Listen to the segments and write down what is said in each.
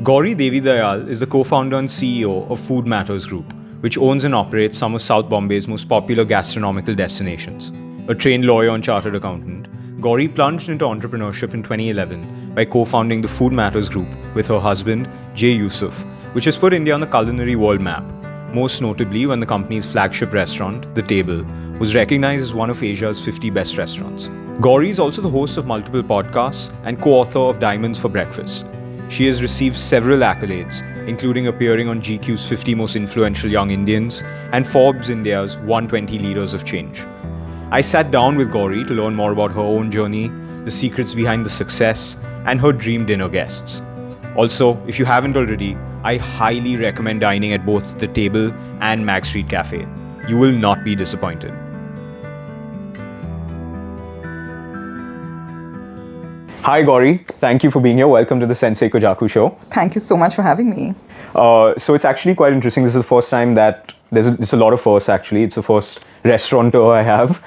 Gauri Devidayal is the co-founder and CEO of Food Matters Group, which owns and operates some of South Bombay's most popular gastronomical destinations. A trained lawyer and chartered accountant, Gauri plunged into entrepreneurship in 2011 by co-founding the Food Matters Group with her husband, Jay Yusuf, which has put India on the culinary world map, most notably when the company's flagship restaurant, The Table, was recognized as one of Asia's 50 best restaurants. Gauri is also the host of multiple podcasts and co-author of Diamonds for Breakfast. She has received several accolades, including appearing on GQ's 50 Most Influential Young Indians and Forbes India's 120 Leaders of Change. I sat down with Gauri to learn more about her own journey, the secrets behind the success, and her dream dinner guests. Also, if you haven't already, I highly recommend dining at both The Table and Mag Street Cafe. You will not be disappointed. Hi Gauri, thank you for being here. Welcome to the Sensei Kujaku show. Thank you so much for having me. So it's actually quite interesting. This is the first time that there's a lot of firsts actually. It's the first restaurateur I have.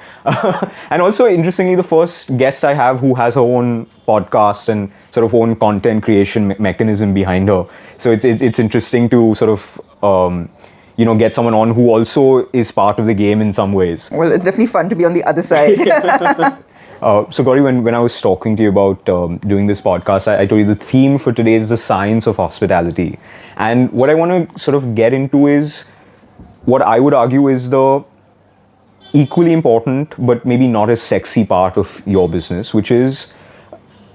And also interestingly, the first guest I have who has her own podcast and sort of own content creation mechanism behind her. So it's interesting to sort of get someone on who also is part of the game in some ways. Well, it's definitely fun to be on the other side. So Gauri, when I was talking to you about doing this podcast, I told you the theme for today is the science of hospitality. And what I want to sort of get into is what I would argue is the equally important, but maybe not as sexy part of your business, which is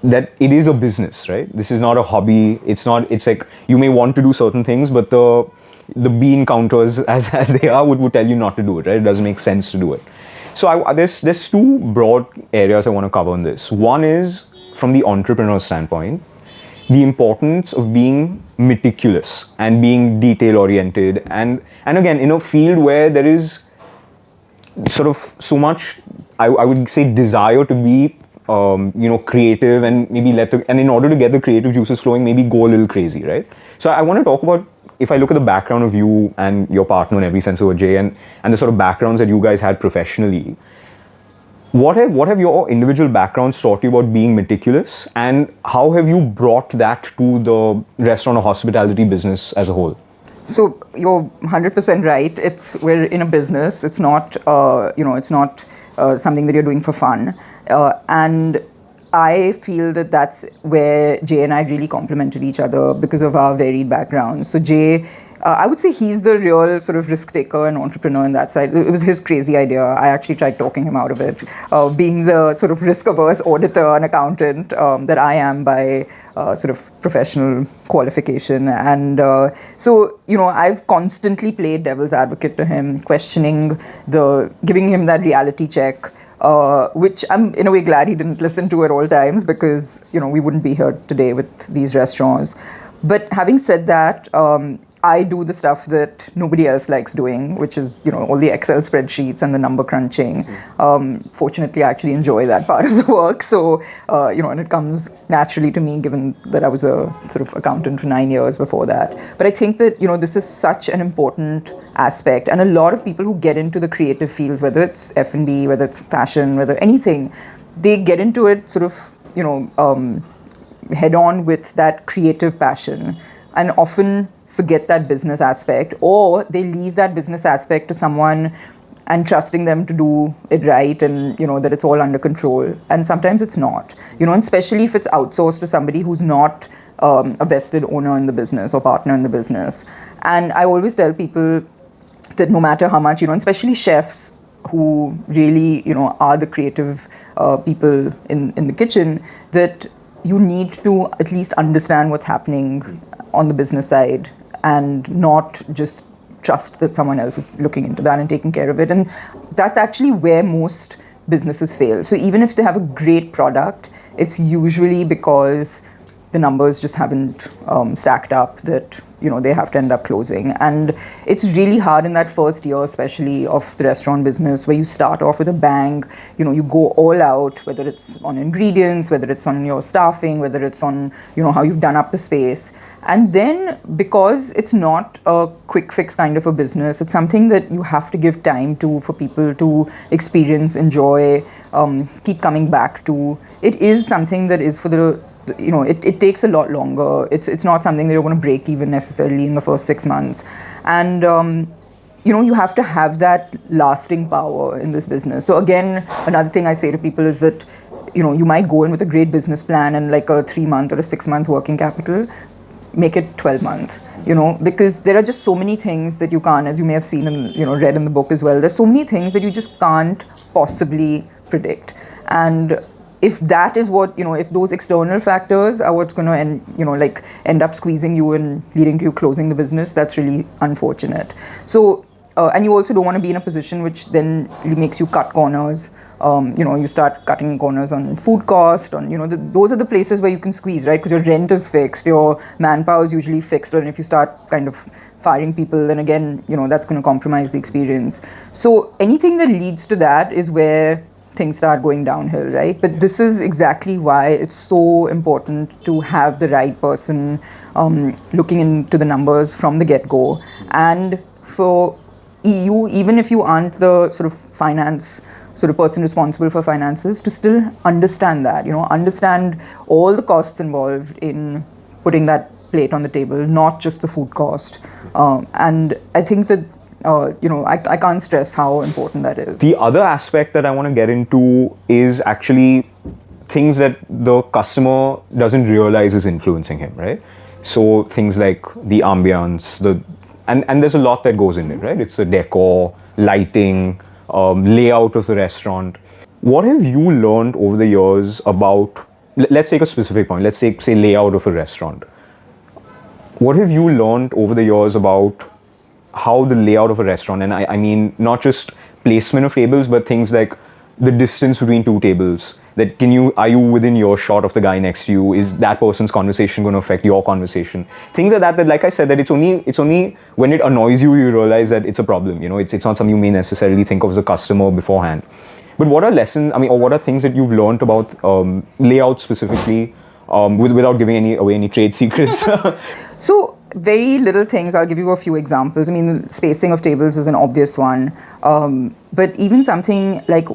that it is a business, right? This is not a hobby. It's like you may want to do certain things, but the bean counters as they are would tell you not to do it, right? It doesn't make sense to do it. So there's two broad areas I want to cover on this. One is from the entrepreneur standpoint, the importance of being meticulous and being detail oriented, and again in a field where there is sort of so much I would say desire to be creative and maybe and in order to get the creative juices flowing, maybe go a little crazy, right? So I want to talk about, if I look at the background of you and your partner in every sense of Jay and the sort of backgrounds that you guys had professionally, what have your individual backgrounds taught you about being meticulous, and how have you brought that to the restaurant or hospitality business as a whole? So you're 100% right. We're in a business. It's not something that you're doing for fun, and I feel that that's where Jay and I really complemented each other because of our varied backgrounds. So Jay, I would say he's the real sort of risk taker and entrepreneur in that side. It was his crazy idea. I actually tried talking him out of it. Being the sort of risk-averse auditor and accountant that I am by sort of professional qualification. And I've constantly played devil's advocate to him, questioning giving him that reality check. Which I'm in a way glad he didn't listen to at all times, because we wouldn't be here today with these restaurants. But having said that, I do the stuff that nobody else likes doing, which is all the Excel spreadsheets and the number crunching. Fortunately, I actually enjoy that part of the work. So and it comes naturally to me, given that I was a sort of accountant for 9 years before that. But I think that this is such an important aspect, and a lot of people who get into the creative fields, whether it's F&B, whether it's fashion, whether anything, they get into it sort of head on with that creative passion, and often forget that business aspect, or they leave that business aspect to someone and trusting them to do it right, and that it's all under control, and sometimes it's not, and especially if it's outsourced to somebody who's not a vested owner in the business or partner in the business. And I always tell people that no matter how much, especially chefs who really are the creative people in the kitchen, that you need to at least understand what's happening on the business side, and not just trust that someone else is looking into that and taking care of it. And that's actually where most businesses fail. So even if they have a great product, it's usually because the numbers just haven't stacked up, that they have to end up closing. And it's really hard in that first year, especially of the restaurant business, where you start off with a bang, you go all out, whether it's on ingredients, whether it's on your staffing, whether it's on, how you've done up the space. And then, because it's not a quick fix kind of a business, it's something that you have to give time to, for people to experience, enjoy, keep coming back to. It is something that is for the it takes a lot longer. It's not something that you're going to break even necessarily in the first 6 months. And you have to have that lasting power in this business. So again, another thing I say to people is that you might go in with a great business plan and like a 3-month or a 6-month working capital. Make it 12 months, because there are just so many things that you can't, as you may have seen and read in the book as well. There's so many things that you just can't possibly predict. And if that is what, if those external factors are what's going to end up squeezing you and leading to you closing the business, that's really unfortunate. So, and you also don't want to be in a position which then really makes you cut corners. You start cutting corners on food cost, on, those are the places where you can squeeze, right? Because your rent is fixed, your manpower is usually fixed, and if you start kind of firing people, then again, that's going to compromise the experience. So anything that leads to that is where things start going downhill, right? But this is exactly why it's so important to have the right person looking into the numbers from the get-go. And for EU, even if you aren't the sort of finance sort of person responsible for finances, to still understand that, understand all the costs involved in putting that plate on the table, not just the food cost. And I think that, I can't stress how important that is. The other aspect that I want to get into is actually things that the customer doesn't realize is influencing him, right? So things like the ambience, and there's a lot that goes in it, right? It's the decor, lighting, layout of the restaurant. What have you learned over the years about, let's take a specific point, let's say layout of a restaurant. What have you learned over the years about how the layout of a restaurant, and I mean not just placement of tables, but things like the distance between two tables, that are you within earshot of the guy next to you? Is that person's conversation going to affect your conversation? Things like that like I said, that it's only when it annoys you, you realize that it's a problem. It's not something you may necessarily think of as a customer beforehand. But what are lessons, or what are things that you've learned about layout specifically, without giving away any trade secrets? So very little things. I'll give you a few examples. I mean, the spacing of tables is an obvious one. But even something like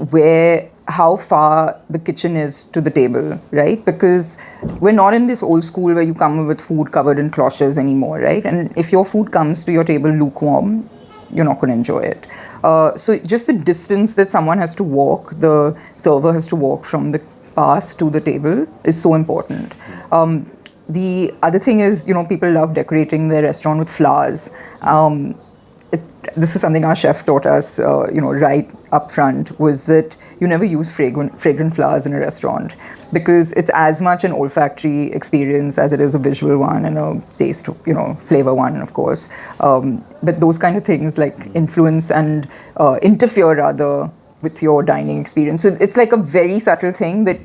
how far the kitchen is to the table, right? Because we're not in this old school where you come with food covered in cloches anymore, right? And if your food comes to your table lukewarm, you're not going to enjoy it. So just the distance that someone has to walk, the server has to walk from the pass to the table is so important. The other thing is, people love decorating their restaurant with flowers. This is something our chef taught us, right up front, was that you never use fragrant flowers in a restaurant, because it's as much an olfactory experience as it is a visual one and a taste, flavor one, of course. But those kind of things like influence and interfere rather with your dining experience. So it's like a very subtle thing that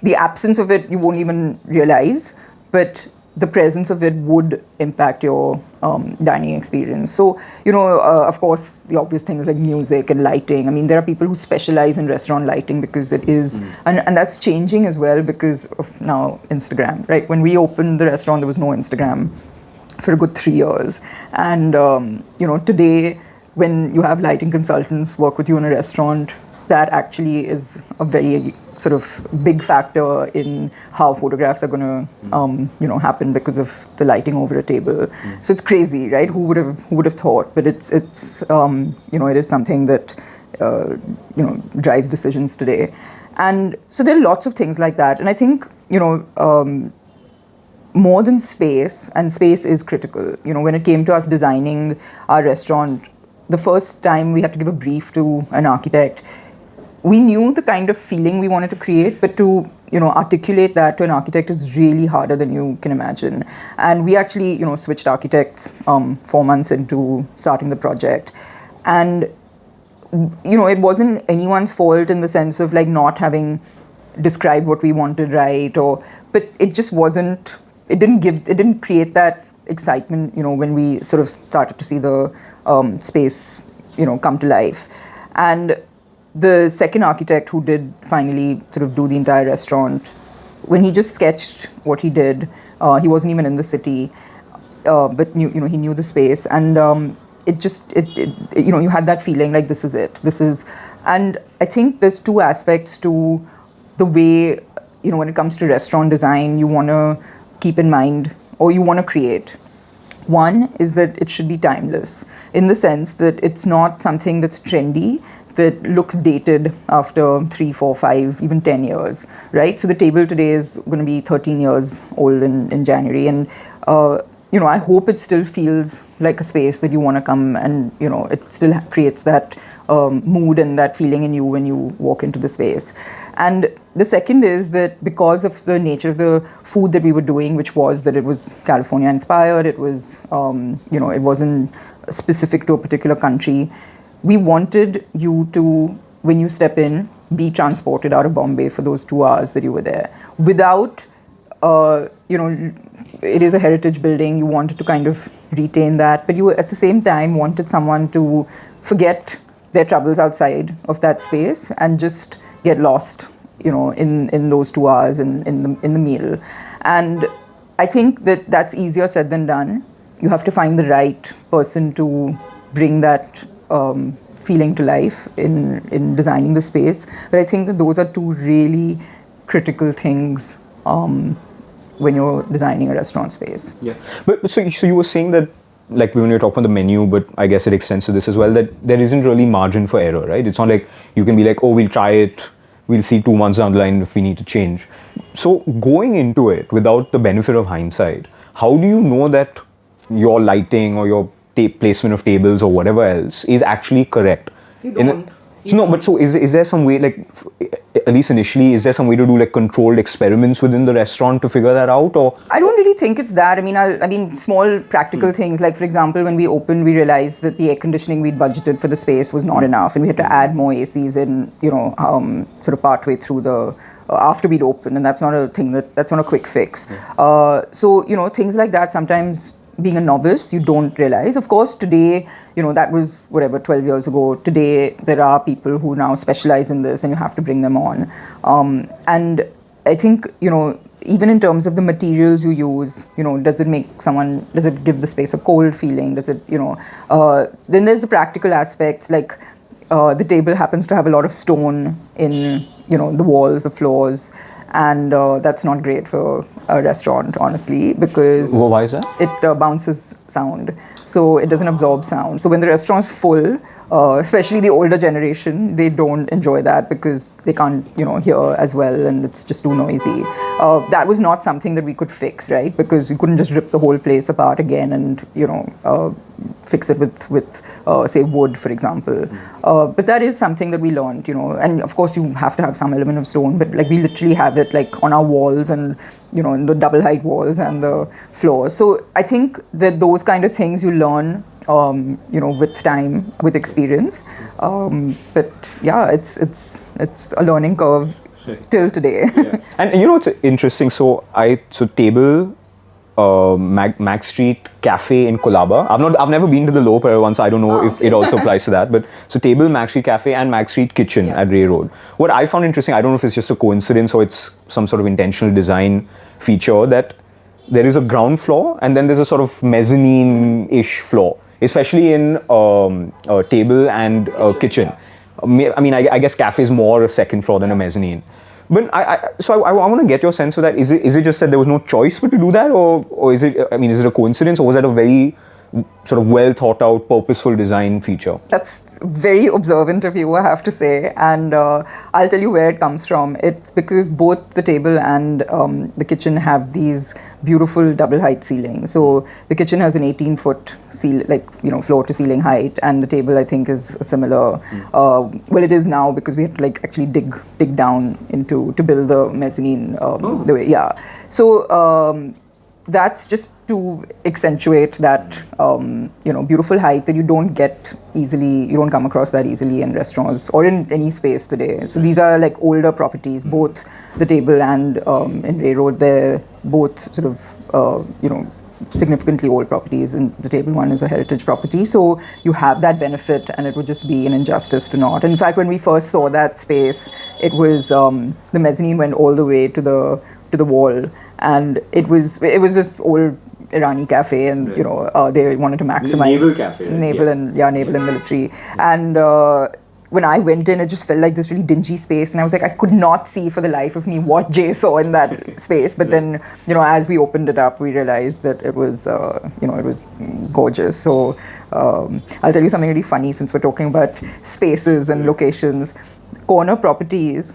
the absence of it, you won't even realize, but the presence of it would impact your dining experience. So, of course, the obvious things like music and lighting. I mean, there are people who specialize in restaurant lighting because it is, and that's changing as well because of now Instagram, right? When we opened the restaurant, there was no Instagram for a good 3 years. And, today, when you have lighting consultants work with you in a restaurant, that actually is a very sort of big factor in how photographs are going to happen because of the lighting over a table. So it's crazy, right? Who would have thought? But it's it is something that drives decisions today. And so there are lots of things like that. And I think more than space, and space is critical. When it came to us designing our restaurant, the first time we had to give a brief to an architect, we knew the kind of feeling we wanted to create, but to articulate that to an architect is really harder than you can imagine. And we actually switched architects 4 months into starting the project, and it wasn't anyone's fault in the sense of like not having described what we wanted right, but it just wasn't. It didn't create that excitement. When we sort of started to see the space come to life. And the second architect who did finally sort of do the entire restaurant, when he just sketched what he did, he wasn't even in the city, but he knew the space, and you had that feeling like this is it. And I think there's two aspects to the way when it comes to restaurant design, you want to keep in mind, or you want to create. One is that it should be timeless, in the sense that it's not something that's trendy, that looks dated after 3, 4, 5, even 10 years, right? So the table today is going to be 13 years old in January, and I hope it still feels like a space that you want to come, and it still creates that mood and that feeling in you when you walk into the space. And the second is that because of the nature of the food that we were doing, which was that it was California inspired, it was it wasn't specific to a particular country. We wanted you to, when you step in, be transported out of Bombay for those 2 hours that you were there. Without, it is a heritage building, you wanted to kind of retain that, but you at the same time wanted someone to forget their troubles outside of that space and just get lost, in those 2 hours in the meal. And I think that that's easier said than done. You have to find the right person to bring that feeling to life in designing the space. But I think that those are 2 really critical things when you're designing a restaurant space. Yeah. But so you were saying that, like when you're talking about the menu, but I guess it extends to this as well, that there isn't really margin for error, right? It's not like you can be like, oh, we'll try it, we'll see 2 months down the line if we need to change. So going into it without the benefit of hindsight, how do you know that your lighting or your placement of tables or whatever else is actually correct? You don't. So is there some way, like, at least initially, is there some way to do like controlled experiments within the restaurant to figure that out? Or I don't really think it's that. I mean, small practical things. Like, for example, when we opened, we realized that the air conditioning we'd budgeted for the space was not enough, and we had to add more ACs in, sort of partway through the after we'd opened, and that's not a quick fix. So things like that sometimes. Being a novice, you don't realize. Of course, today, that was 12 years ago. Today, there are people who now specialize in this, and you have to bring them on. And I think, even in terms of the materials you use, does it give the space a cold feeling? Does it, then there's the practical aspects, like the table happens to have a lot of stone in, the walls, the floors. And that's not great for a restaurant, honestly, because... Well, why is that? It bounces sound, so it doesn't absorb sound. So when the restaurant's full, especially the older generation, they don't enjoy that because they can't, hear as well, and it's just too noisy. That was not something that we could fix, right? Because you couldn't just rip the whole place apart again and, fix it with say, wood, for example. But that is something that we learned, and of course you have to have some element of stone, but like we literally have it like on our walls and, in the double height walls and the floors. So I think that those kind of things you learn, with time, with experience. But yeah, it's a learning curve till today. Yeah. And it's interesting. So Table, Mac Street Cafe in Colaba. I've never been to the Lower Parel one, so I don't know if it also applies to that. But so Table, Mac Street Cafe, and Mac Street Kitchen at Ray Road. What I found interesting, I don't know if it's just a coincidence or it's some sort of intentional design feature, that there is a ground floor and then there's a sort of mezzanine-ish floor, especially in Table and Kitchen. I mean, I guess cafe is more a second floor than a mezzanine. But I want to get your sense of that. Is it just that there was no choice but to do that, or is it? I mean, is it a coincidence, or was that a very sort of well thought out, purposeful design feature? That's very observant of you, I have to say, and I'll tell you where it comes from. It's because both the table and the kitchen have these beautiful double height ceilings. So the kitchen has an 18-foot floor to ceiling height, and the table, I think, is similar. Well, it is now because we had to actually dig down to build the mezzanine the way. Yeah. So that's just to accentuate that beautiful height that you don't get easily, you don't come across that easily in restaurants or in any space today. So these are older properties, both the table and in Ray Road, they're both sort of significantly old properties, and the table one is a heritage property. So you have that benefit, and it would just be an injustice to not. In fact, when we first saw that space, it was the mezzanine went all the way to the wall, and it was this old Irani cafe, and they wanted to maximize naval cafe, right? naval and military, and when I went in, it just felt like this really dingy space, and I was like, I could not see for the life of me what Jay saw in that space. But then, as we opened it up, we realized that it was, it was gorgeous. So I'll tell you something really funny since we're talking about spaces and locations. Corner properties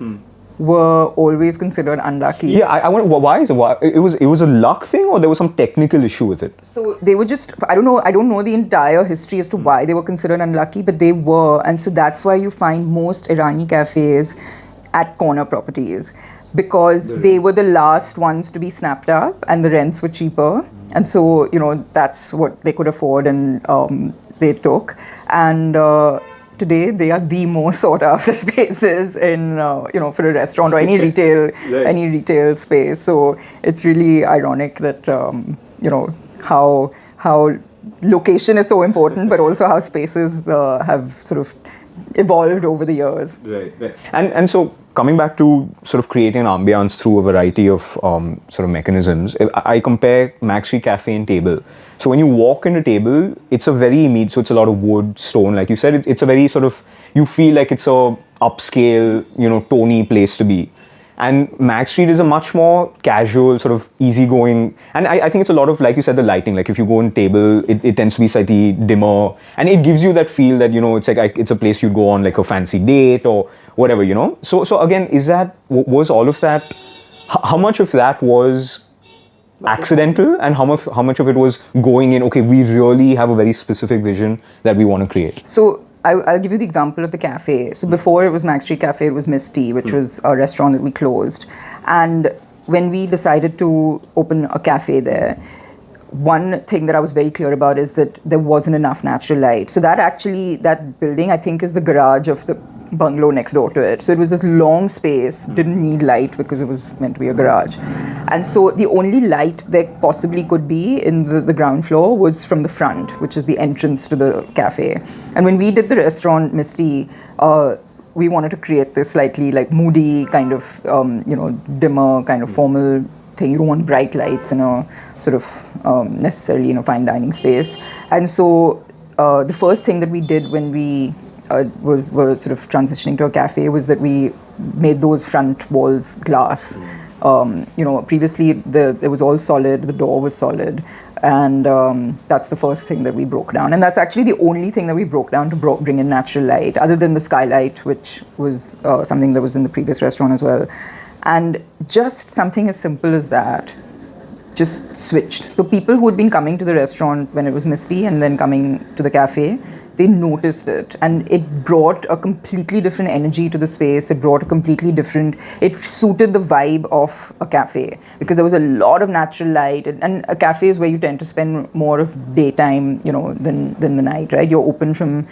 were always considered unlucky. Yeah, I wonder why is it? Why it was a luck thing, or there was some technical issue with it? So they were just, I don't know the entire history as to why they were considered unlucky, but they were, and so that's why you find most Irani cafes at corner properties, because they were the last ones to be snapped up and the rents were cheaper, and so that's what they could afford, and they took, and today they are the most sought after spaces in for a restaurant or any retail any retail space. So it's really ironic that how location is so important, but also how spaces have sort of evolved over the years. Right. And so coming back to sort of creating an ambiance through a variety of sort of mechanisms, I compare Max Street Cafe and Table. So when you walk into Table, it's a very immediate, so it's a lot of wood, stone, like you said. It's a very sort of, you feel like it's a upscale, Tony place to be. And Max Street is a much more casual, sort of easygoing, and I think it's a lot of, like you said, the lighting. Like if you go on Table, it tends to be slightly dimmer, and it gives you that feel that it's like it's a place you go on like a fancy date or whatever, So again, was all of that? How much of that was accidental, and how much of it was going in? Okay, we really have a very specific vision that we want to create. So I'll give you the example of the cafe. So before it was Max Street Cafe, it was Misty, which was a restaurant that we closed. And when we decided to open a cafe there, one thing that I was very clear about is that there wasn't enough natural light. So that building, I think, is the garage of the bungalow next door to it. So it was this long space, didn't need light because it was meant to be a garage. And so the only light there possibly could be in the ground floor was from the front, which is the entrance to the cafe. And when we did the restaurant Misty, we wanted to create this slightly like moody kind of, dimmer kind of formal thing. You don't want bright lights in a sort of necessarily fine dining space. And so the first thing that we did when we were sort of transitioning to a cafe was that we made those front walls glass. Previously it was all solid, the door was solid, and that's the first thing that we broke down. And that's actually the only thing that we broke down to bring in natural light, other than the skylight, which was something that was in the previous restaurant as well. And just something as simple as that just switched. So people who had been coming to the restaurant when it was Misty and then coming to the cafe, they noticed it, and it brought a completely different energy to the space. It brought a completely different, it suited the vibe of a cafe, because there was a lot of natural light, and a cafe is where you tend to spend more of daytime, than the night, right? You're open from,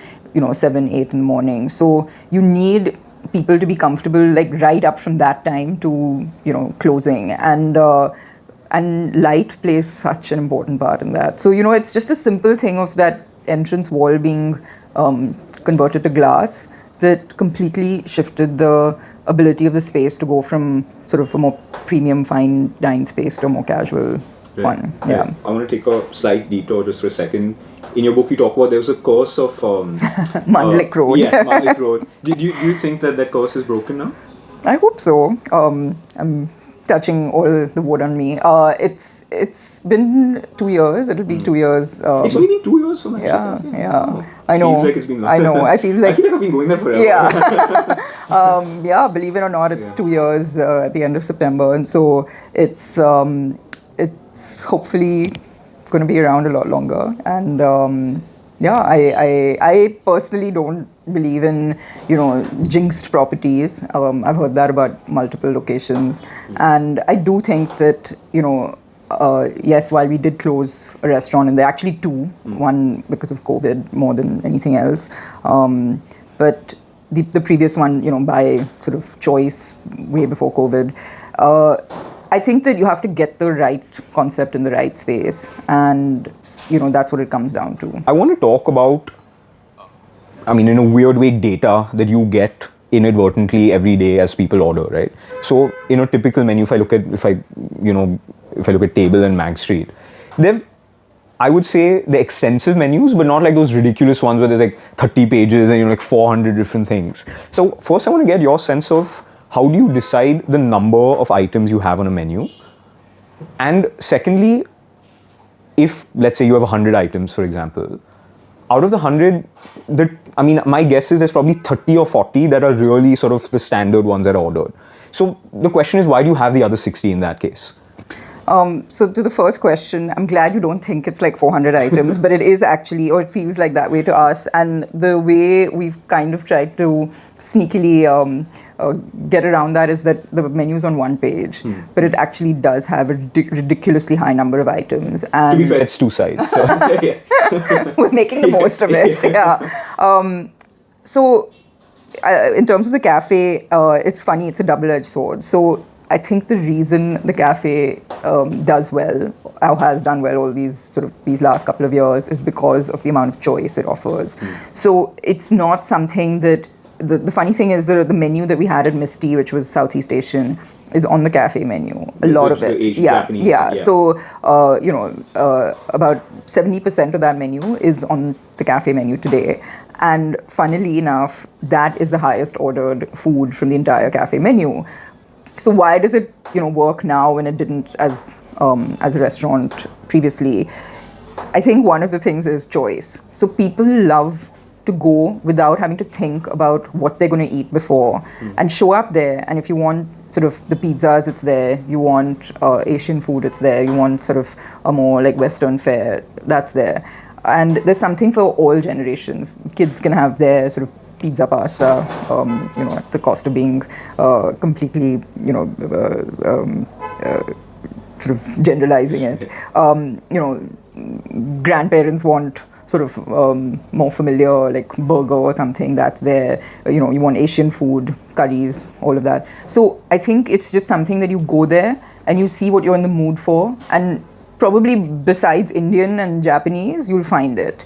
7, 8 in the morning. So you need people to be comfortable, like right up from that time to, closing. And light plays such an important part in that. So, it's just a simple thing of that entrance wall being converted to glass that completely shifted the ability of the space to go from sort of a more premium fine dine space to a more casual one. Yeah. Right. I want to take a slight detour just for a second. In your book, you talk about there was a curse of Mandlik Road. Yes, Mandlik Road. Do you think that curse is broken now? I hope so. I'm touching all the wood on me. It's been 2 years. It'll be 2 years. It's only been 2 years for me. Yeah. Oh. I know. Feels like it's been long. I know. I feel like I've been going there forever. Yeah. Believe it or not, it's 2 years at the end of September, and so it's hopefully going to be around a lot longer. And I personally don't believe in jinxed properties. I've heard that about multiple locations, and I do think that yes, while we did close a restaurant, and there are actually two, one because of COVID more than anything else, but the previous one by sort of choice way before COVID. I think that you have to get the right concept in the right space, and that's what it comes down to. I want to talk about, in a weird way, data that you get inadvertently every day as people order, right? So in a typical menu, if I look at Table and Mag Street, they've I would say the extensive menus, but not like those ridiculous ones where there's like 30 pages and like 400 different things. So first I want to get your sense of how do you decide the number of items you have on a menu? And secondly, if let's say you have 100 items, for example, out of the 100, my guess is there's probably 30 or 40 that are really sort of the standard ones that are ordered. So the question is, why do you have the other 60 in that case? So to the first question, I'm glad you don't think it's like 400 items, but it is actually, or it feels like that way to us. And the way we've kind of tried to sneakily get around that is that the menu's on one page, but it actually does have a ridiculously high number of items. And To be fair, it's two sides. So. we're making the most of it. Yeah. So in terms of the cafe, it's funny, it's a double-edged sword. So I think the reason the cafe does well, or has done well all these last couple of years, is because of the amount of choice it offers. So it's not something that, the funny thing is the menu that we had at Misty, which was Southeast Asian, is on the cafe menu. A lot of it. Japanese, yeah. So, about 70% of that menu is on the cafe menu today. And funnily enough, that is the highest ordered food from the entire cafe menu. So why does it, work now when it didn't as a restaurant previously? I think one of the things is choice. So people love to go without having to think about what they're going to eat before and show up there. And if you want sort of the pizzas, it's there. You want Asian food, it's there. You want sort of a more like Western fare, that's there. And there's something for all generations. Kids can have their sort of pizza pasta, at the cost of being completely, sort of generalizing it. Grandparents want sort of more familiar, like burger or something, that's there. You want Asian food, curries, all of that. So I think it's just something that you go there and you see what you're in the mood for, and probably besides Indian and Japanese, you'll find it.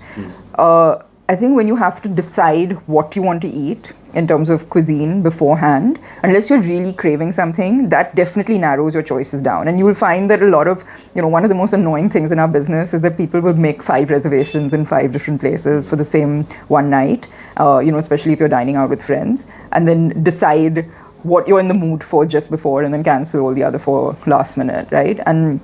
I think when you have to decide what you want to eat in terms of cuisine beforehand, unless you're really craving something, that definitely narrows your choices down. And you will find that a lot of, one of the most annoying things in our business is that people will make 5 reservations in 5 different places for the same one night, especially if you're dining out with friends, and then decide what you're in the mood for just before and then cancel all the other 4 last minute, right? And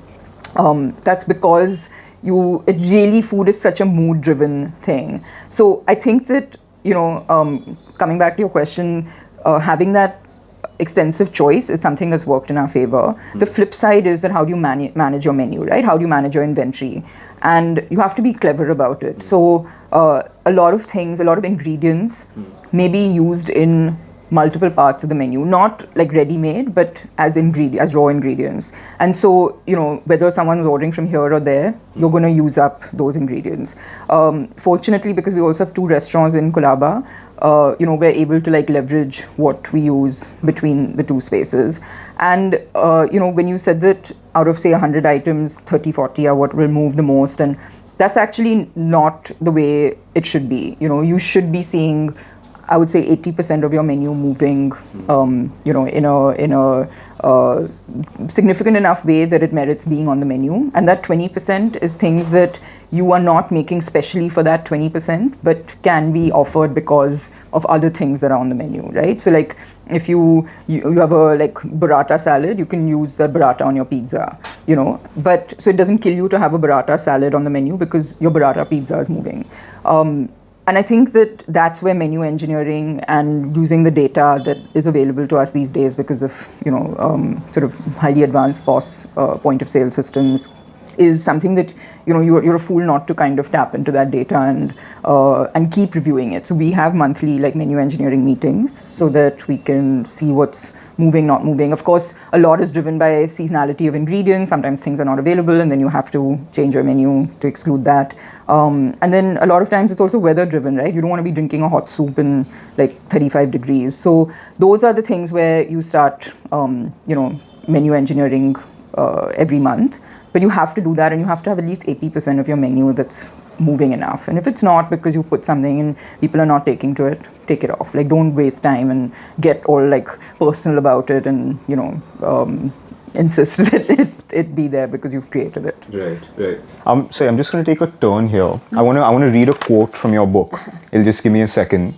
that's because food is such a mood-driven thing. So I think that, coming back to your question, having that extensive choice is something that's worked in our favor. The flip side is that how do you manage your menu, right? How do you manage your inventory? And you have to be clever about it. So a lot of ingredients may be used in multiple parts of the menu, not like ready-made, but as raw ingredients. And so, whether someone's ordering from here or there, you're going to use up those ingredients. Fortunately, because we also have 2 restaurants in Colaba, we're able to like leverage what we use between the 2 spaces. And, when you said that out of say 100 items, 30, 40 are what will move the most, and that's actually not the way it should be. You should be seeing, I would say, 80% of your menu moving, in a significant enough way that it merits being on the menu. And that 20% is things that you are not making specially for that 20%, but can be offered because of other things that are on the menu, right? So like if you have a like burrata salad, you can use the burrata on your pizza, but so it doesn't kill you to have a burrata salad on the menu because your burrata pizza is moving. And I think that that's where menu engineering and using the data that is available to us these days because of, sort of highly advanced POS, point of sale systems, is something that, you're a fool not to kind of tap into that data and keep reviewing it. So we have monthly like menu engineering meetings so that we can see what's moving, not moving. Of course, a lot is driven by seasonality of ingredients. Sometimes things are not available and then you have to change your menu to exclude that. And then a lot of times it's also weather driven, right? You don't want to be drinking a hot soup in like 35 degrees. So those are the things where you start, menu engineering every month. But you have to do that and you have to have at least 80% of your menu that's moving enough. And if it's not because you put something and people are not taking to it, take it off. Like don't waste time and get all like personal about it and insist that it be there because you've created it. Right. So I'm just going to take a turn here. I want to read a quote from your book. It'll just give me a second.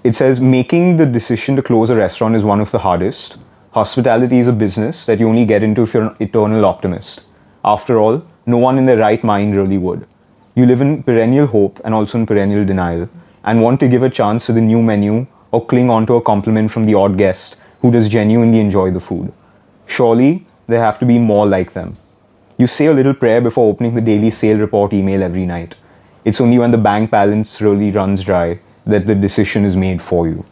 It says, making the decision to close a restaurant is one of the hardest. Hospitality is a business that you only get into if you're an eternal optimist. After all, no one in their right mind really would. You live in perennial hope and also in perennial denial, and want to give a chance to the new menu or cling onto a compliment from the odd guest who does genuinely enjoy the food. Surely, there have to be more like them. You say a little prayer before opening the daily sale report email every night. It's only when the bank balance really runs dry that the decision is made for you.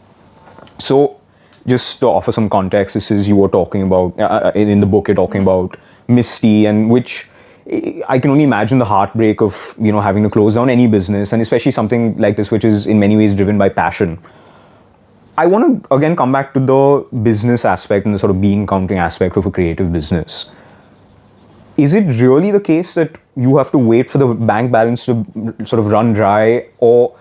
So, just to offer some context, this is you were talking about, in the book you're talking about Misty, and which I can only imagine the heartbreak of, having to close down any business, and especially something like this, which is in many ways driven by passion. I want to again come back to the business aspect and the sort of bean counting aspect of a creative business. Is it really the case that you have to wait for the bank balance to sort of run dry, or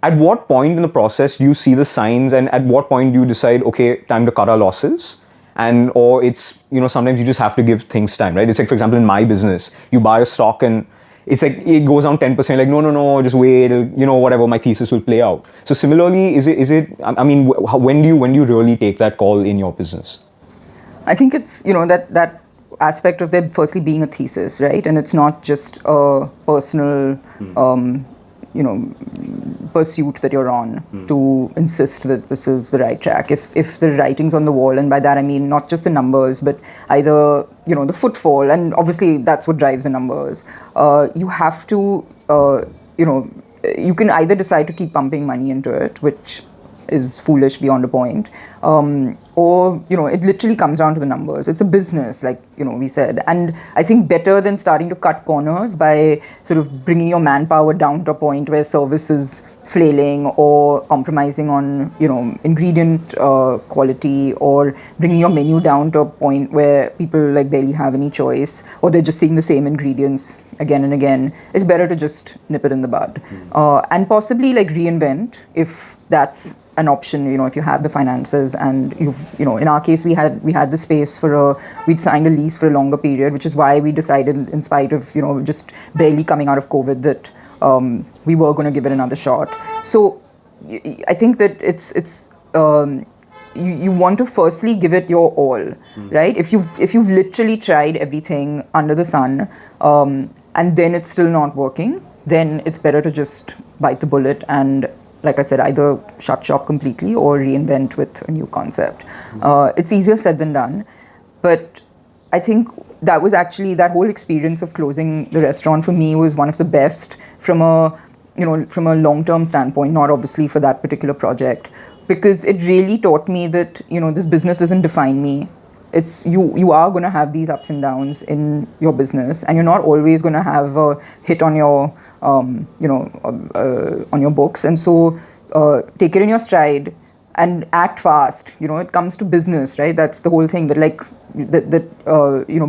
at what point in the process do you see the signs, and at what point do you decide, okay, time to cut our losses? And or it's, sometimes you just have to give things time, right? It's like, for example, in my business, you buy a stock and it's like it goes down 10%, like no, just wait, whatever, my thesis will play out. So similarly, is it I mean, when do you really take that call in your business? I think it's, that aspect of there firstly being a thesis, right? And it's not just a personal pursuit that you're on to insist that this is the right track. If the writing's on the wall, and by that I mean not just the numbers, but either the footfall, and obviously that's what drives the numbers. You have to you can either decide to keep pumping money into it, which is foolish beyond a point, or it literally comes down to the numbers. It's a business, like we said, and I think better than starting to cut corners by sort of bringing your manpower down to a point where service is flailing, or compromising on ingredient quality, or bringing your menu down to a point where people like barely have any choice, or they're just seeing the same ingredients again and again. It's better to just nip it in the bud, and possibly like reinvent if that's an option, if you have the finances, and you've, in our case, we had the space we'd signed a lease for a longer period, which is why we decided, in spite of, just barely coming out of COVID, that we were going to give it another shot. So I think that it's you want to firstly give it your all, right? If you've literally tried everything under the sun, and then it's still not working, then it's better to just bite the bullet and, like I said, either shut shop completely or reinvent with a new concept. It's easier said than done, but I think that was actually, that whole experience of closing the restaurant for me was one of the best from a long-term standpoint, not obviously for that particular project, because it really taught me that, this business doesn't define me. It's you are going to have these ups and downs in your business, and you're not always going to have a hit on your on your books. And so take it in your stride and act fast. It comes to business, right? That's the whole thing, that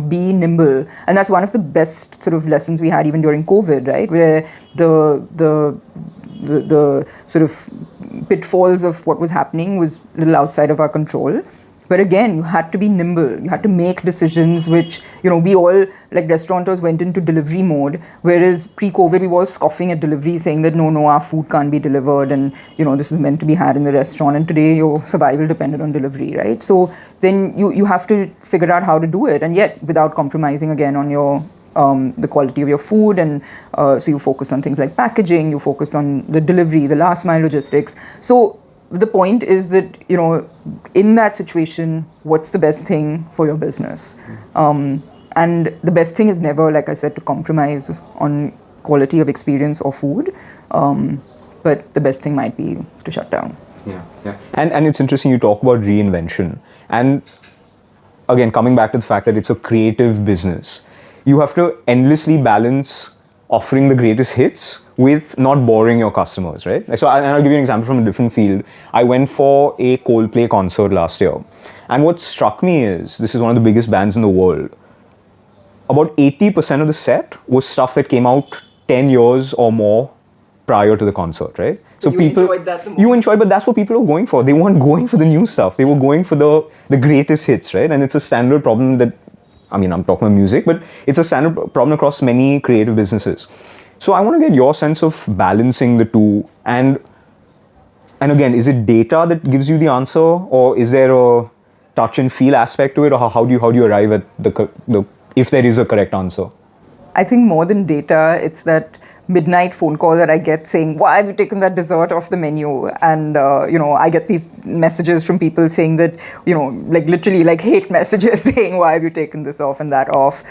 be nimble. And that's one of the best sort of lessons we had even during COVID, right? Where the sort of pitfalls of what was happening was a little outside of our control. But again, you had to be nimble. You had to make decisions which, we all, like restaurateurs, went into delivery mode. Whereas pre-COVID, we were all scoffing at delivery, saying that no, our food can't be delivered, and, this is meant to be had in the restaurant. And today, your survival depended on delivery, right? So then you have to figure out how to do it, and yet without compromising again on your the quality of your food. And so you focus on things like packaging, you focus on the delivery, the last mile logistics. So the point is that, in that situation, what's the best thing for your business? And the best thing is never, like I said, to compromise on quality of experience or food. But the best thing might be to shut down. Yeah. And it's interesting you talk about reinvention. And again, coming back to the fact that it's a creative business, you have to endlessly balance offering the greatest hits with not boring your customers, right? So I'll give you an example from a different field. I went for a Coldplay concert last year. And what struck me is, this is one of the biggest bands in the world. About 80% of the set was stuff that came out 10 years or more prior to the concert, right? So you enjoyed that the most. You enjoyed, but that's what people were going for. They weren't going for the new stuff. They were going for the greatest hits, right? And it's a standard problem that I mean, I'm talking about music, but it's a standard problem across many creative businesses. So I want to get your sense of balancing the two, and again, is it data that gives you the answer, or is there a touch and feel aspect to it, or how do you arrive at the if there is a correct answer? I think more than data, it's that midnight phone call that I get saying, "Why have you taken that dessert off the menu?" And I get these messages from people saying that, like literally like hate messages saying, "Why have you taken this off and that off?"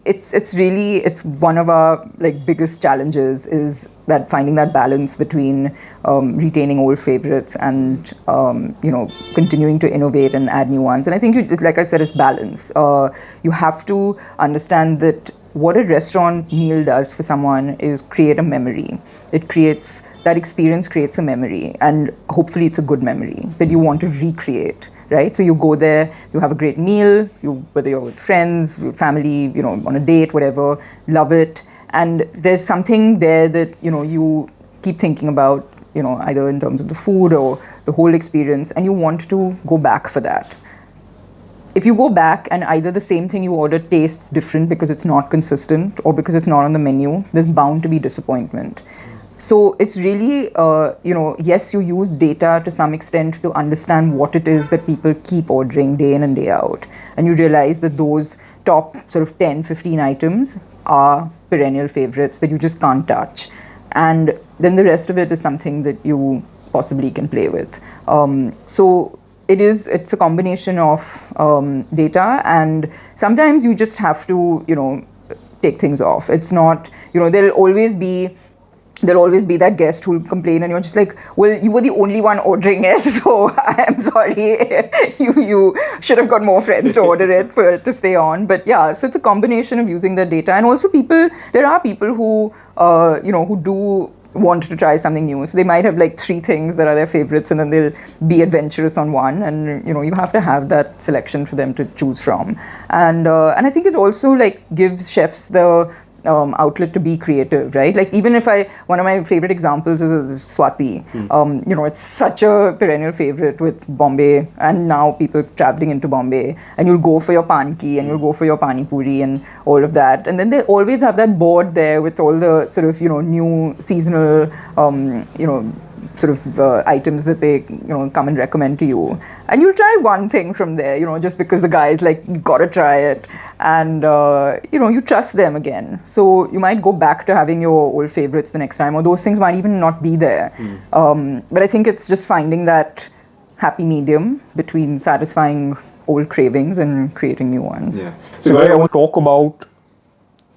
It's one of our like biggest challenges is that finding that balance between retaining old favorites and continuing to innovate and add new ones. And I think like I said, it's balance. You have to understand that what a restaurant meal does for someone is create a memory. That experience creates a memory, and hopefully it's a good memory that you want to recreate. Right, so you go there, you have a great meal, whether you're with friends, with family, on a date, whatever, love it, and there's something there that you keep thinking about, either in terms of the food or the whole experience, and you want to go back for that. If you go back and either the same thing you ordered tastes different because it's not consistent or because it's not on the menu, there's bound to be disappointment. So it's really, yes, you use data to some extent to understand what it is that people keep ordering day in and day out. And you realize that those top sort of 10, 15 items are perennial favorites that you just can't touch. And then the rest of it is something that you possibly can play with. So it's a combination of data, and sometimes you just have to, take things off. It's not, there'll always be that guest who'll complain, and you're just like, well, you were the only one ordering it, so I'm sorry. you should have got more friends to order it for it to stay on. But yeah, so it's a combination of using the data, and also there are people who who do want to try something new. So they might have like 3 things that are their favorites, and then they'll be adventurous on one, and you have to have that selection for them to choose from. And I think it also like gives chefs the outlet to be creative, right? Like even if one of my favorite examples is Swati. It's such a perennial favorite with Bombay, and now people traveling into Bombay, and you'll go for your pan ki and you'll go for your pani puri and all of that, and then they always have that board there with all the sort of new seasonal sort of items that they come and recommend to you, and you'll try one thing from there, just because the guy's like, you gotta try it, and you trust them again, so you might go back to having your old favorites the next time, or those things might even not be there. But I think it's just finding that happy medium between satisfying old cravings and creating new ones. So I want to talk about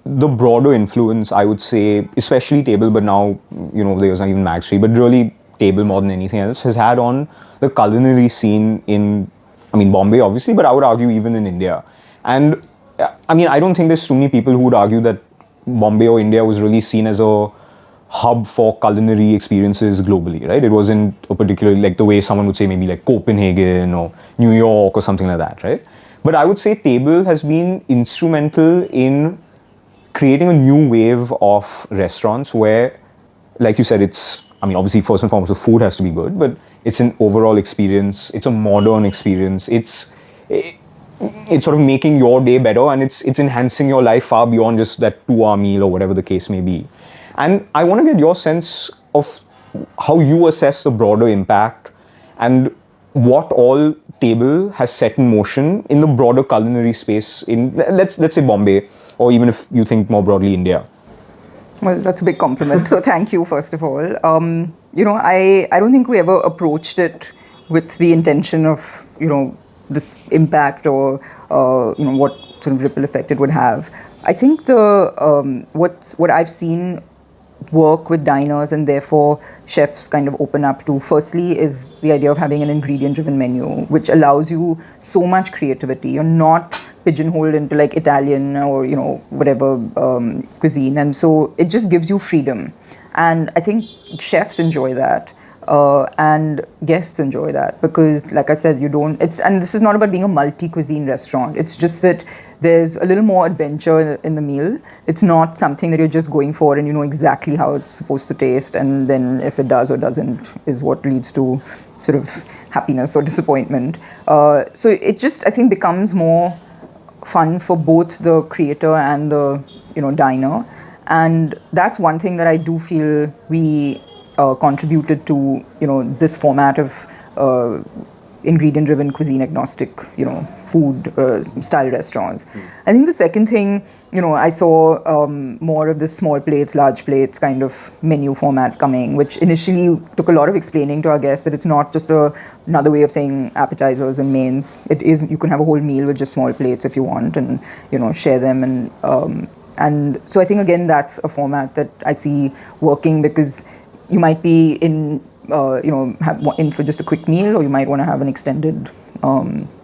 the broader influence, I would say, especially table, but now, there's not even Mag Street, but really table more than anything else, has had on the culinary scene in, Bombay, obviously, but I would argue even in India. And, I don't think there's too many people who would argue that Bombay or India was really seen as a hub for culinary experiences globally, right? It wasn't a particularly, like the way someone would say maybe like Copenhagen or New York or something like that, right? But I would say table has been instrumental in creating a new wave of restaurants where, like you said, it's, obviously first and foremost the food has to be good, but it's an overall experience, it's a modern experience, it's sort of making your day better, and it's enhancing your life far beyond just that 2-hour meal or whatever the case may be. And I want to get your sense of how you assess the broader impact and what all table has set in motion in the broader culinary space in, let's say Bombay, or even if you think more broadly India. Well, that's a big compliment. So thank you, first of all. I don't think we ever approached it with the intention of, this impact or, what sort of ripple effect it would have. I think what I've seen work with diners and therefore chefs kind of open up to, firstly, is the idea of having an ingredient-driven menu, which allows you so much creativity. You're not pigeonholed into like Italian or whatever cuisine, and so it just gives you freedom, and I think chefs enjoy that, and guests enjoy that, because like I said, and this is not about being a multi-cuisine restaurant, it's just that there's a little more adventure in the meal. It's not something that you're just going for and you know exactly how it's supposed to taste, and then if it does or doesn't is what leads to sort of happiness or disappointment. So it just, I think, becomes more fun for both the creator and the diner, and that's one thing that I do feel we contributed to this format of ingredient driven, cuisine agnostic food style restaurants. I think the second thing, I saw more of this small plates, large plates kind of menu format coming, which initially took a lot of explaining to our guests that it's not just another way of saying appetizers and mains. It is, you can have a whole meal with just small plates if you want, and share them, and so I think again that's a format that I see working, because you might be in in for just a quick meal, or you might want to have an extended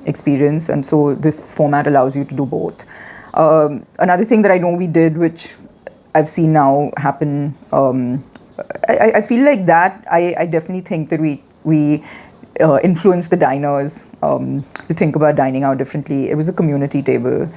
experience, and so this format allows you to do both. Another thing that I know we did, which I've seen now happen, I feel like that I definitely think that we influenced the diners to think about dining out differently. It was a community table.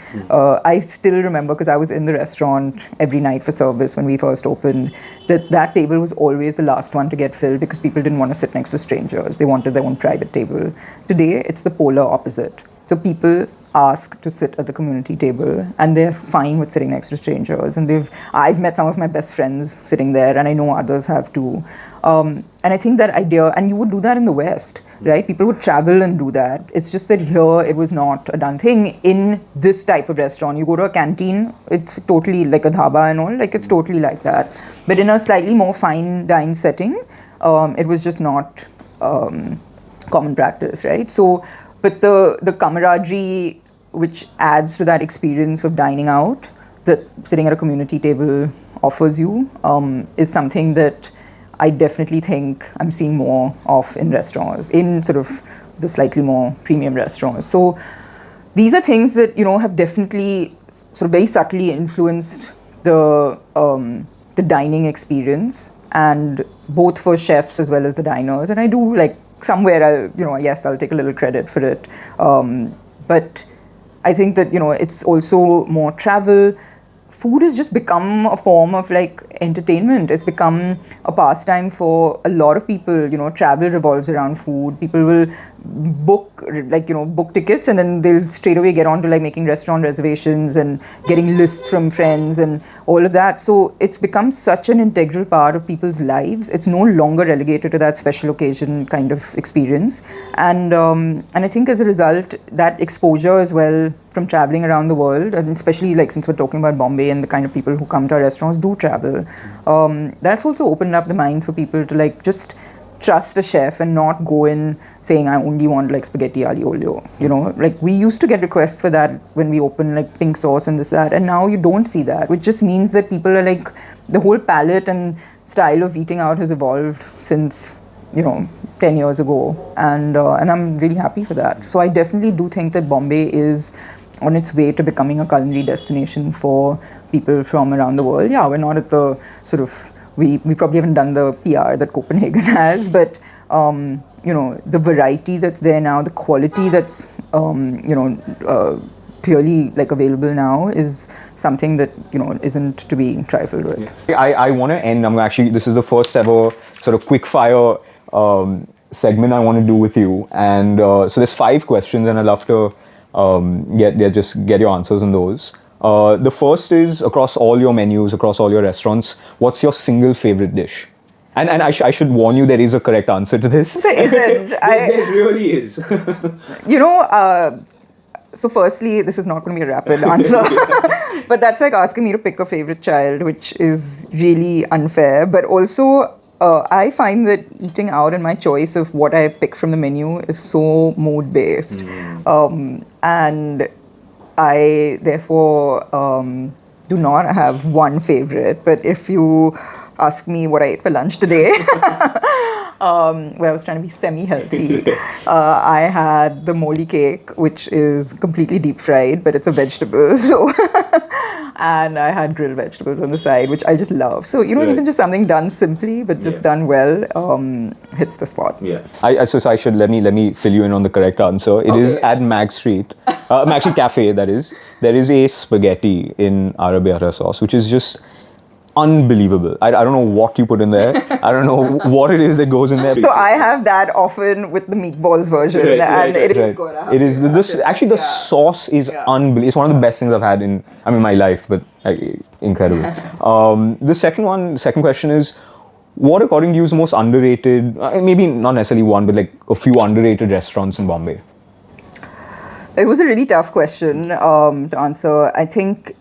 I still remember, because I was in the restaurant every night for service when we first opened, that table was always the last one to get filled, because people didn't want to sit next to strangers. They wanted their own private table. Today, it's the polar opposite. So people ask to sit at the community table, and they're fine with sitting next to strangers. And I've met some of my best friends sitting there, and I know others have too. And I think that idea, and you would do that in the West, right? People would travel and do that. It's just that here it was not a done thing in this type of restaurant. You go to a canteen, it's totally like a dhaba and all, like it's totally like that. But in a slightly more fine dine setting, it was just not common practice, right? So, but the camaraderie which adds to that experience of dining out, that sitting at a community table offers you, is something that I definitely think I'm seeing more of in restaurants, in sort of the slightly more premium restaurants. So these are things that have definitely sort of very subtly influenced the dining experience, and both for chefs as well as the diners. And I do like somewhere I'll take a little credit for it. But I think that it's also more travel. Food has just become a form of like entertainment. It's become a pastime for a lot of people. Travel revolves around food. People will book tickets, and then they'll straight away get on to like making restaurant reservations and getting lists from friends and all of that. So it's become such an integral part of people's lives. It's no longer relegated to that special occasion kind of experience. And I think as a result, that exposure as well from traveling around the world, and especially like since we're talking about Bombay and the kind of people who come to our restaurants do travel, that's also opened up the minds for people to like just trust a chef and not go in saying I only want like spaghetti aglio olio. Like we used to get requests for that when we opened, like pink sauce and this that, and now you don't see that, which just means that people are like, the whole palette and style of eating out has evolved since 10 years ago, and I'm really happy for that. So I definitely do think that Bombay is on its way to becoming a culinary destination for people from around the world. Yeah, we're not at the sort of, we probably haven't done the PR that Copenhagen has, but the variety that's there now, the quality that's clearly like available now is something that isn't to be trifled with. Yeah. I want to end. This is the first ever sort of quick fire segment I want to do with you, and so there's 5 questions, and I'd love to get your answers on those. The first is, across all your menus, across all your restaurants, what's your single favorite dish? And I should warn you, there is a correct answer to this. There isn't. There really is. So firstly, this is not going to be a rapid answer. But that's like asking me to pick a favorite child, which is really unfair. But also, I find that eating out and my choice of what I pick from the menu is so mood-based. And I, therefore, do not have one favorite. But if you ask me what I ate for lunch today, where I was trying to be semi-healthy, I had the moli cake, which is completely deep-fried, but it's a vegetable. So, and I had grilled vegetables on the side, which I just love. So, even just something done simply, but just done well, hits the spot. Yeah. So I should, let me fill you in on the correct answer. It is at Mag Street, Mag Street Cafe, that is. There is a spaghetti in arrabbiata sauce, which is just unbelievable. I don't know what you put in there. I don't know what it is that goes in there. So I have that often with the meatballs version, and it is good. It is actually the sauce is unbelievable. It's one of the best things I've had in my life, but incredible. The second question is, what according to you is the most underrated? Maybe not necessarily one, but like a few underrated restaurants in Bombay. It was a really tough question to answer. I think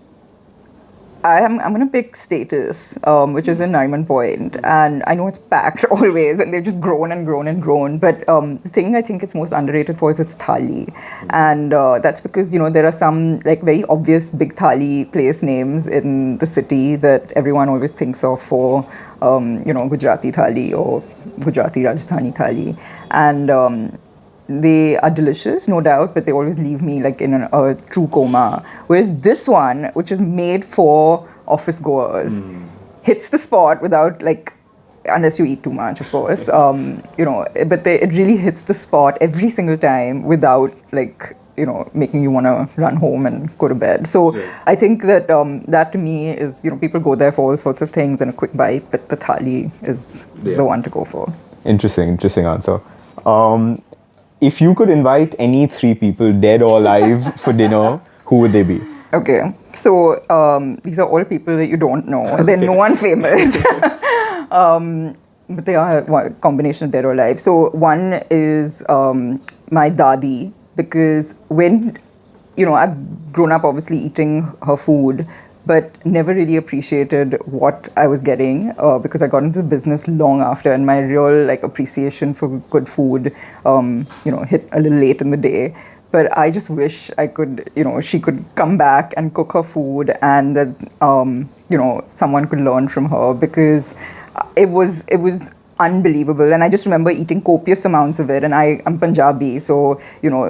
I'm going to pick Status, which is in Nariman Point, and I know it's packed always, and they've just grown and grown and grown. But the thing I think it's most underrated for is its thali, and that's because there are some like very obvious big thali place names in the city that everyone always thinks of for Gujarati thali or Gujarati Rajasthani thali, and they are delicious, no doubt, but they always leave me like in a true coma. Whereas this one, which is made for office goers, hits the spot without like, unless you eat too much, of course. But it really hits the spot every single time without like making you want to run home and go to bed. So I think that that to me is people go there for all sorts of things and a quick bite, but the thali is the one to go for. Interesting answer. If you could invite any 3 people, dead or alive, for dinner, who would they be? Okay, so these are all people that you don't know. They're no one famous. But they are a combination of dead or alive. So one is my dadi, because when, I've grown up obviously eating her food, but never really appreciated what I was getting because I got into the business long after, and my real like appreciation for good food, hit a little late in the day. But I just wish I could, she could come back and cook her food, and that someone could learn from her, because it was unbelievable. And I just remember eating copious amounts of it, and I'm Punjabi, so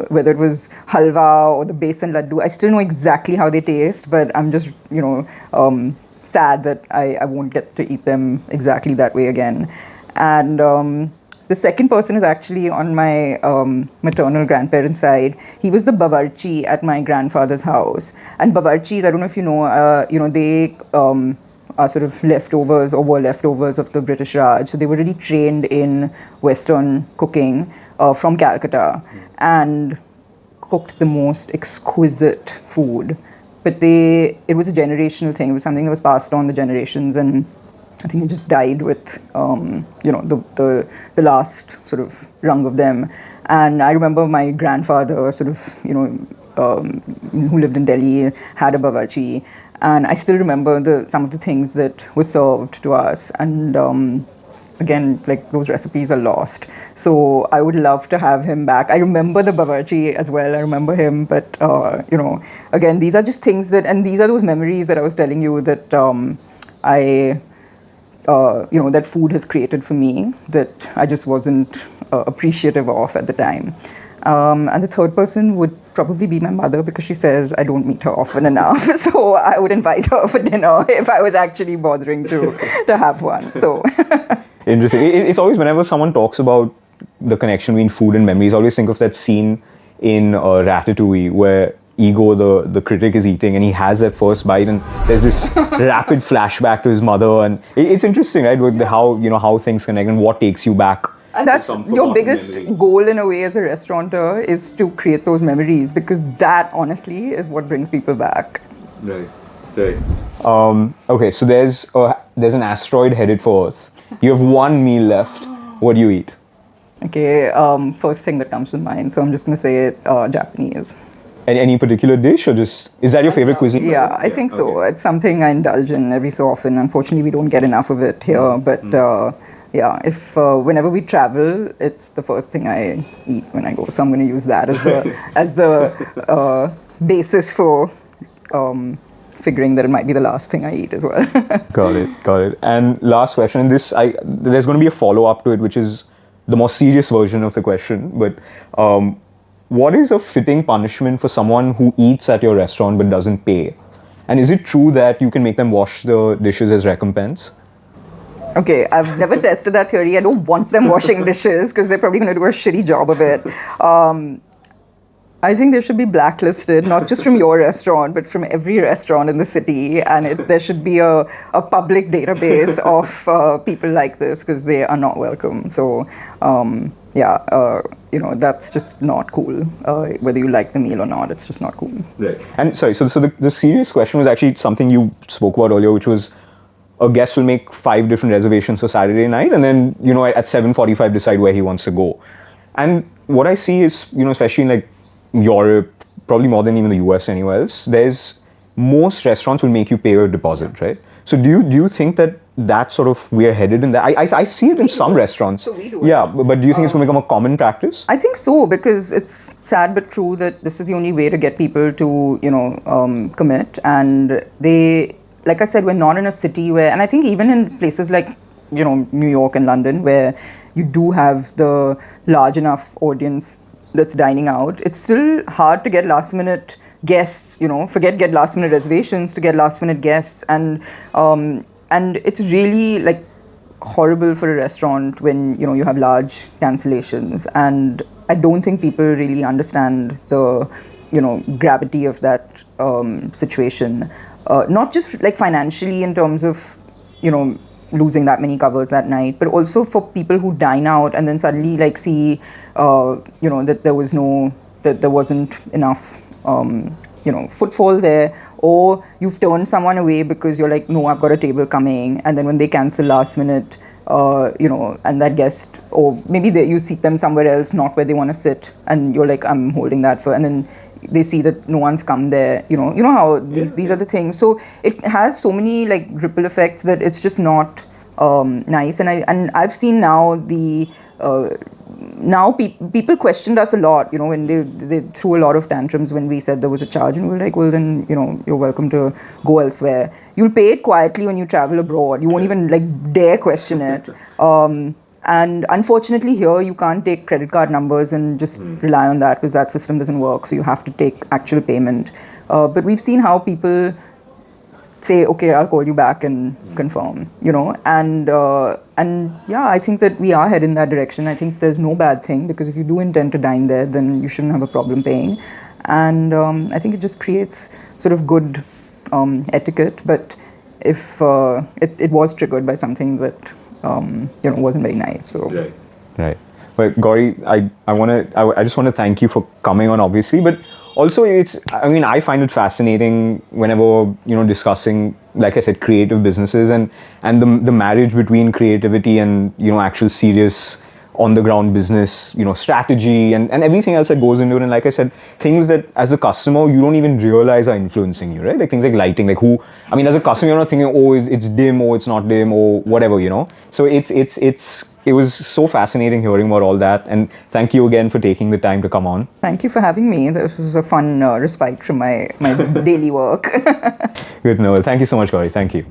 whether it was halwa or the besan laddu, I still know exactly how they taste, but I'm just sad that I won't get to eat them exactly that way again. And the second person is actually on my maternal grandparents' side. He was the bawarchi at my grandfather's house, and bawarchis, I don't know if you know, they are sort of leftovers or were leftovers of the British Raj. So they were really trained in Western cooking from Calcutta and cooked the most exquisite food. But it was a generational thing. It was something that was passed on the generations, and I think it just died with the last sort of rung of them. And I remember my grandfather sort of who lived in Delhi had a bawarchi. And I still remember some of the things that were served to us. And again, like those recipes are lost. So I would love to have him back. I remember the bawarchi as well. I remember him. But, again, these are just things and these are those memories that I was telling you that that food has created for me that I just wasn't appreciative of at the time. And the third person would probably be my mother, because she says I don't meet her often enough. So I would invite her for dinner if I was actually bothering to have one. So interesting. It's always, whenever someone talks about the connection between food and memories, I always think of that scene in Ratatouille where Ego, the critic, is eating, and he has that first bite, and there's this rapid flashback to his mother, and it's interesting, right? With how things connect and what takes you back. And that's your biggest goal in a way as a restaurateur, is to create those memories, because that honestly is what brings people back. Right. Okay, so there's an asteroid headed for Earth. You have one meal left. What do you eat? Okay, first thing that comes to mind, so I'm just going to say it, Japanese. Any particular dish, or just, is that your favorite cuisine? Yeah, I think so. Okay. It's something I indulge in every so often. Unfortunately, we don't get enough of it here, but yeah, if whenever we travel, it's the first thing I eat when I go. So I'm going to use that as the basis for figuring that it might be the last thing I eat as well. Got it. And last question, there's going to be a follow-up to it, which is the more serious version of the question, but what is a fitting punishment for someone who eats at your restaurant but doesn't pay? And is it true that you can make them wash the dishes as recompense? Okay, I've never tested that theory. I don't want them washing dishes because they're probably going to do a shitty job of it. I think they should be blacklisted, not just from your restaurant, but from every restaurant in the city. And there should be a public database of people like this, because they are not welcome. So, that's just not cool. Whether you like the meal or not, it's just not cool. Right. And sorry, so the serious question was actually something you spoke about earlier, which was a guest will make 5 different reservations for Saturday night, and then, at 7:45 decide where he wants to go. And what I see is, especially in like Europe, probably more than even the US anywhere else, there's most restaurants will make you pay a deposit, right? So do you think that sort of we are headed in that? I see it in some restaurants. So we do. Yeah, but do you think it's going to become a common practice? I think so, because it's sad but true that this is the only way to get people to commit. And they, like I said, we're not in a city where, and I think even in places like New York and London, where you do have the large enough audience that's dining out, it's still hard to get last minute guests, forget get last minute reservations, to get last minute guests. And it's really like horrible for a restaurant when you have large cancellations. And I don't think people really understand the gravity of that situation, not just like financially in terms of losing that many covers that night, but also for people who dine out and then suddenly like see that there wasn't enough footfall there, or you've turned someone away because you're like, no, I've got a table coming, and then when they cancel last minute, and that guest, or maybe you seat them somewhere else, not where they want to sit, and you're like, I'm holding that for, and then they see that no one's come there, you know how these are the things. So it has so many like ripple effects that it's just not nice. And I've seen now people questioned us a lot, when they threw a lot of tantrums when we said there was a charge, and we were like, well then, you're welcome to go elsewhere. You'll pay it quietly when you travel abroad. You won't even like dare question it. And unfortunately here, you can't take credit card numbers and just rely on that, because that system doesn't work. So you have to take actual payment. But we've seen how people say, okay, I'll call you back and confirm, and yeah, I think that we are heading in that direction. I think there's no bad thing, because if you do intend to dine there, then you shouldn't have a problem paying. And I think it just creates sort of good etiquette. But if it was triggered by something that wasn't very nice. So right. But Gauri, I just want to thank you for coming on, obviously, but also I find it fascinating whenever discussing, like I said, creative businesses and the marriage between creativity and actual serious on the ground business, strategy and everything else that goes into it. And like I said, things that as a customer you don't even realize are influencing you, right? Like things like lighting, like as a customer you're not thinking, oh, it's dim or it's not dim or whatever, So it was so fascinating hearing about all that, and thank you again for taking the time to come on. Thank you for having me. This was a fun respite from my daily work. Good, Noel. Thank you so much, Gauri. Thank you.